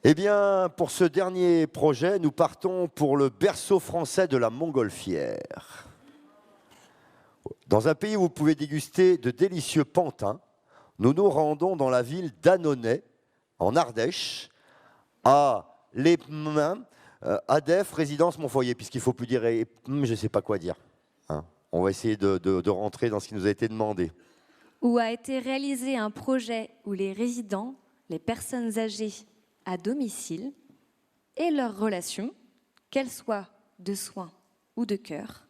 Eh bien, pour ce dernier projet, nous partons pour le berceau français de la montgolfière. Dans un pays où vous pouvez déguster de délicieux pantins, nous nous rendons dans la ville d'Annonay, en Ardèche, à l'EPM, ADEF, résidence Montfoyer, puisqu'il ne faut plus dire je ne sais pas quoi dire. Hein. On va essayer de rentrer dans ce qui nous a été demandé. Où a été réalisé un projet où les résidents, les personnes âgées à domicile et leurs relations, qu'elles soient de soins ou de cœur,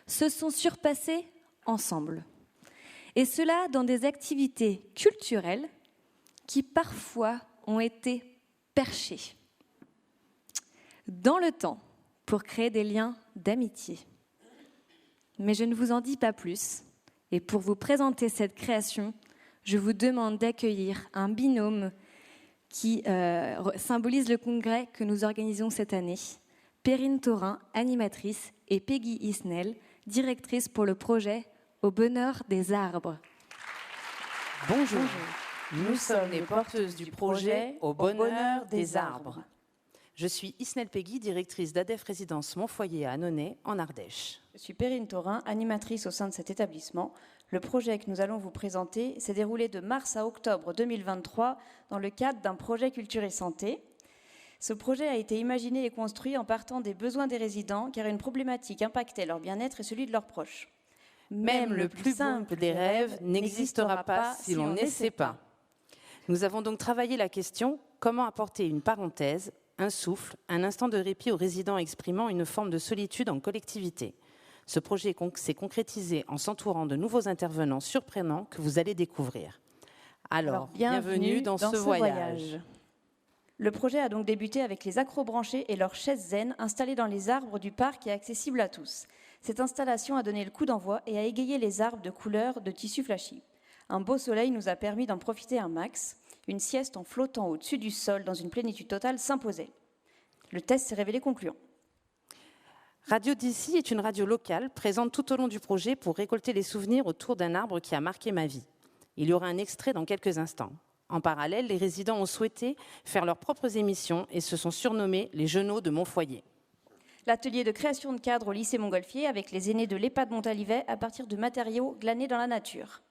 se sont surpassées ensemble. Et cela dans des activités culturelles qui parfois ont été perchées dans le temps pour créer des liens d'amitié. Mais je ne vous en dis pas plus. Et pour vous présenter cette création, je vous demande d'accueillir un binôme qui symbolise le congrès que nous organisons cette année. Perrine Thorin, animatrice, et Peggy Isnel, directrice pour le projet Au bonheur des arbres. Bonjour, nous sommes les porteuses du projet Au bonheur des arbres. Je suis Isnel Peggy, directrice d'ADEF Résidence Montfoyer à Annonay, en Ardèche. Je suis Perrine Thorin, animatrice au sein de cet établissement. Le projet que nous allons vous présenter s'est déroulé de mars à octobre 2023 dans le cadre d'un projet culture et santé. Ce projet a été imaginé et construit en partant des besoins des résidents car une problématique impactait leur bien-être et celui de leurs proches. Même le plus simple des rêves n'existera pas si l'on n'essaie pas. Nous avons donc travaillé la question « Comment apporter une parenthèse, un souffle, un instant de répit aux résidents exprimant une forme de solitude en collectivité ?» Ce projet s'est concrétisé en s'entourant de nouveaux intervenants surprenants que vous allez découvrir. Alors bienvenue dans ce voyage. Le projet a donc débuté avec les acrobranchés et leurs chaises zen installées dans les arbres du parc et accessibles à tous. Cette installation a donné le coup d'envoi et a égayé les arbres de couleurs de tissu flashy. Un beau soleil nous a permis d'en profiter un max. Une sieste en flottant au-dessus du sol dans une plénitude totale s'imposait. Le test s'est révélé concluant. Radio d'ici est une radio locale présente tout au long du projet pour récolter les souvenirs autour d'un arbre qui a marqué ma vie. Il y aura un extrait dans quelques instants. En parallèle, les résidents ont souhaité faire leurs propres émissions et se sont surnommés les Genoux de Montfoyer. L'atelier de création de cadres au lycée Montgolfier avec les aînés de l'EHPAD Montalivet à partir de matériaux glanés dans la nature.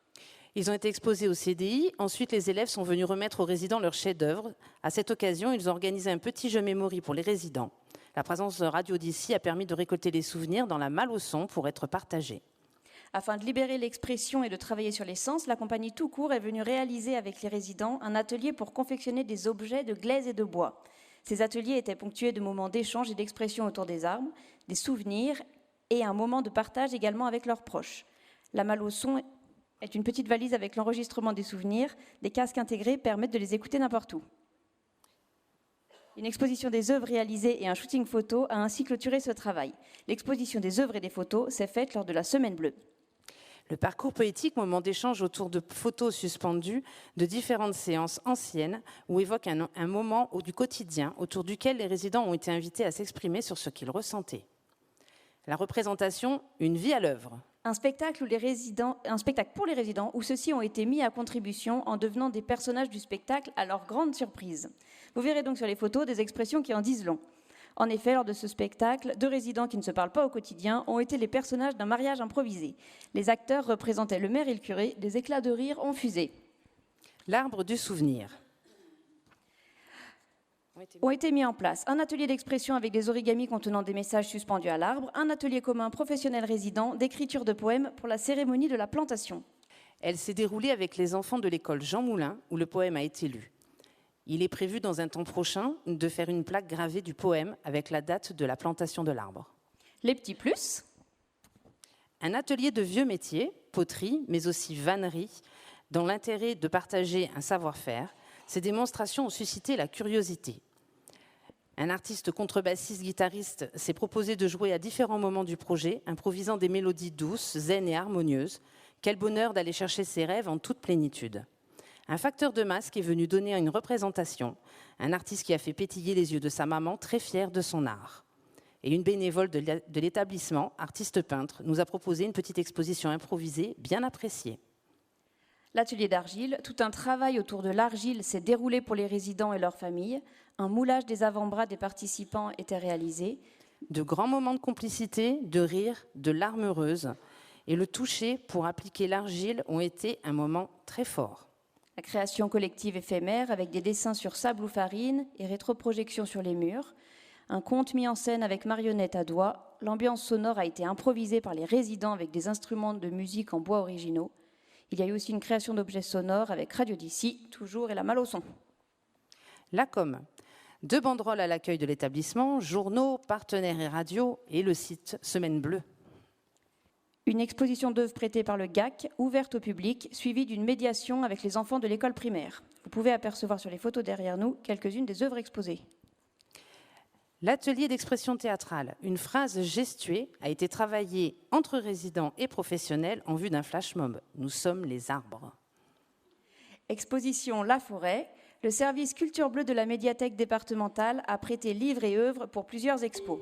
Ils ont été exposés au CDI. Ensuite, les élèves sont venus remettre aux résidents leurs chefs-d'œuvre. À cette occasion, ils ont organisé un petit jeu mémory pour les résidents. La présence de Radio d'ici a permis de récolter les souvenirs dans la malle au son pour être partagés. Afin de libérer l'expression et de travailler sur les sens, la compagnie Tout Court est venue réaliser avec les résidents un atelier pour confectionner des objets de glaise et de bois. Ces ateliers étaient ponctués de moments d'échange et d'expression autour des arbres, des souvenirs et un moment de partage également avec leurs proches. La malle au son est une petite valise avec l'enregistrement des souvenirs. Des casques intégrés permettent de les écouter n'importe où. Une exposition des œuvres réalisées et un shooting photo a ainsi clôturé ce travail. L'exposition des œuvres et des photos s'est faite lors de la Semaine Bleue. Le parcours poétique, moment d'échange autour de photos suspendues de différentes séances anciennes où évoque un moment du quotidien autour duquel les résidents ont été invités à s'exprimer sur ce qu'ils ressentaient. La représentation, une vie à l'œuvre. Un spectacle pour les résidents où ceux-ci ont été mis à contribution en devenant des personnages du spectacle à leur grande surprise. Vous verrez donc sur les photos des expressions qui en disent long. En effet, lors de ce spectacle, 2 résidents qui ne se parlent pas au quotidien ont été les personnages d'un mariage improvisé. Les acteurs représentaient le maire et le curé, des éclats de rire ont fusé. L'arbre du souvenir. Ont été mis en place un atelier d'expression avec des origamis contenant des messages suspendus à l'arbre, un atelier commun professionnel résident d'écriture de poèmes pour la cérémonie de la plantation. Elle s'est déroulée avec les enfants de l'école Jean Moulin où le poème a été lu. Il est prévu dans un temps prochain de faire une plaque gravée du poème avec la date de la plantation de l'arbre. Les petits plus. Un atelier de vieux métiers, poterie, mais aussi vannerie, dans l'intérêt de partager un savoir-faire. Ces démonstrations ont suscité la curiosité. Un artiste contrebassiste-guitariste s'est proposé de jouer à différents moments du projet, improvisant des mélodies douces, zen et harmonieuses. Quel bonheur d'aller chercher ses rêves en toute plénitude. Un facteur de masque est venu donner une représentation, un artiste qui a fait pétiller les yeux de sa maman, très fière de son art. Et une bénévole de l'établissement, artiste peintre, nous a proposé une petite exposition improvisée bien appréciée. L'atelier d'argile, tout un travail autour de l'argile s'est déroulé pour les résidents et leurs familles. Un moulage des avant-bras des participants était réalisé. De grands moments de complicité, de rire, de larmes heureuses. Et le toucher pour appliquer l'argile ont été un moment très fort. La création collective éphémère avec des dessins sur sable ou farine et rétroprojection sur les murs. Un conte mis en scène avec marionnettes à doigts. L'ambiance sonore a été improvisée par les résidents avec des instruments de musique en bois originaux. Il y a eu aussi une création d'objets sonores avec Radio d'ici, toujours et la malle au son. La com. 2 banderoles à l'accueil de l'établissement, journaux, partenaires et radios et le site Semaine Bleue. Une exposition d'œuvres prêtées par le GAC, ouverte au public, suivie d'une médiation avec les enfants de l'école primaire. Vous pouvez apercevoir sur les photos derrière nous quelques-unes des œuvres exposées. L'atelier d'expression théâtrale, une phrase gestuée, a été travaillée entre résidents et professionnels en vue d'un flash mob. Nous sommes les arbres. Exposition La Forêt. Le service Culture Bleue de la médiathèque départementale a prêté livres et œuvres pour plusieurs expos.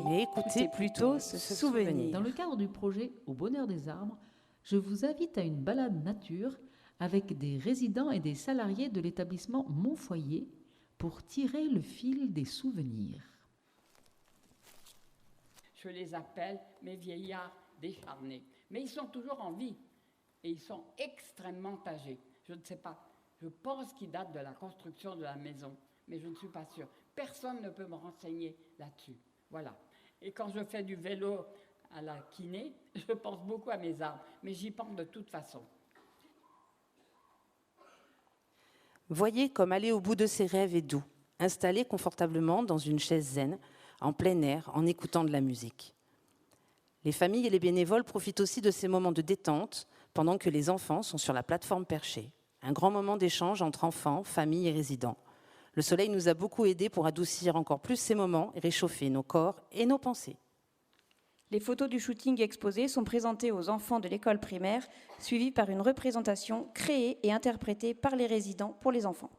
Mais écoutez plutôt ce souvenir. Dans le cadre du projet Au bonheur des arbres, je vous invite à une balade nature avec des résidents et des salariés de l'établissement Mon Foyer pour tirer le fil des souvenirs. Je les appelle mes vieillards décharnés. Mais ils sont toujours en vie et ils sont extrêmement âgés. Je ne sais pas. Je pense qu'ils datent de la construction de la maison, mais je ne suis pas sûre. Personne ne peut me renseigner là-dessus. Voilà. Et quand je fais du vélo à la kiné, je pense beaucoup à mes arbres, mais j'y pense de toute façon. Voyez comme aller au bout de ses rêves est doux, installé confortablement dans une chaise zen, en plein air, en écoutant de la musique. Les familles et les bénévoles profitent aussi de ces moments de détente pendant que les enfants sont sur la plateforme perchée. Un grand moment d'échange entre enfants, familles et résidents. Le soleil nous a beaucoup aidés pour adoucir encore plus ces moments et réchauffer nos corps et nos pensées. Les photos du shooting exposé sont présentées aux enfants de l'école primaire, suivies par une représentation créée et interprétée par les résidents pour les enfants.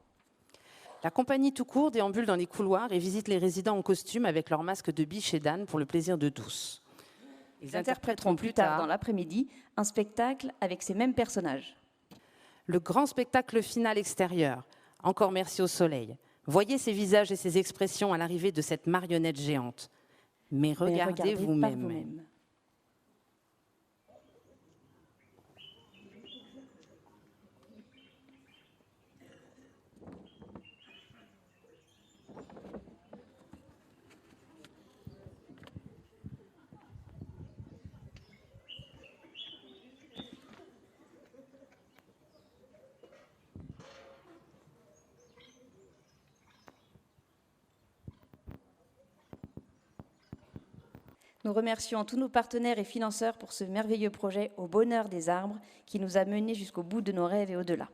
La compagnie tout court déambule dans les couloirs et visite les résidents en costume avec leurs masques de biche et d'âne pour le plaisir de tous. Ils interpréteront plus tard dans l'après-midi un spectacle avec ces mêmes personnages. Le grand spectacle final extérieur. Encore merci au soleil. Voyez ces visages et ces expressions à l'arrivée de cette marionnette géante. Mais regardez par vous-même. vous-même. Nous remercions tous nos partenaires et financeurs pour ce merveilleux projet Au bonheur des arbres qui nous a menés jusqu'au bout de nos rêves et au-delà.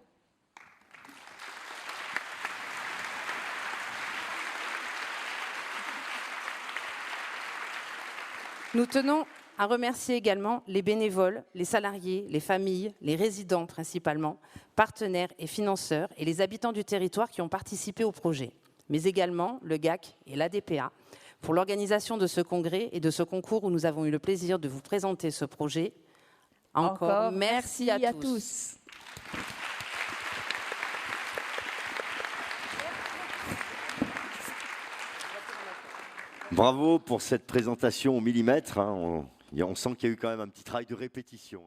Nous tenons à remercier également les bénévoles, les salariés, les familles, les résidents principalement, partenaires et financeurs et les habitants du territoire qui ont participé au projet, mais également le GAC et l'ADPA pour l'organisation de ce congrès et de ce concours où nous avons eu le plaisir de vous présenter ce projet. Encore merci à tous. Bravo pour cette présentation au millimètre. On sent qu'il y a eu quand même un petit travail de répétition.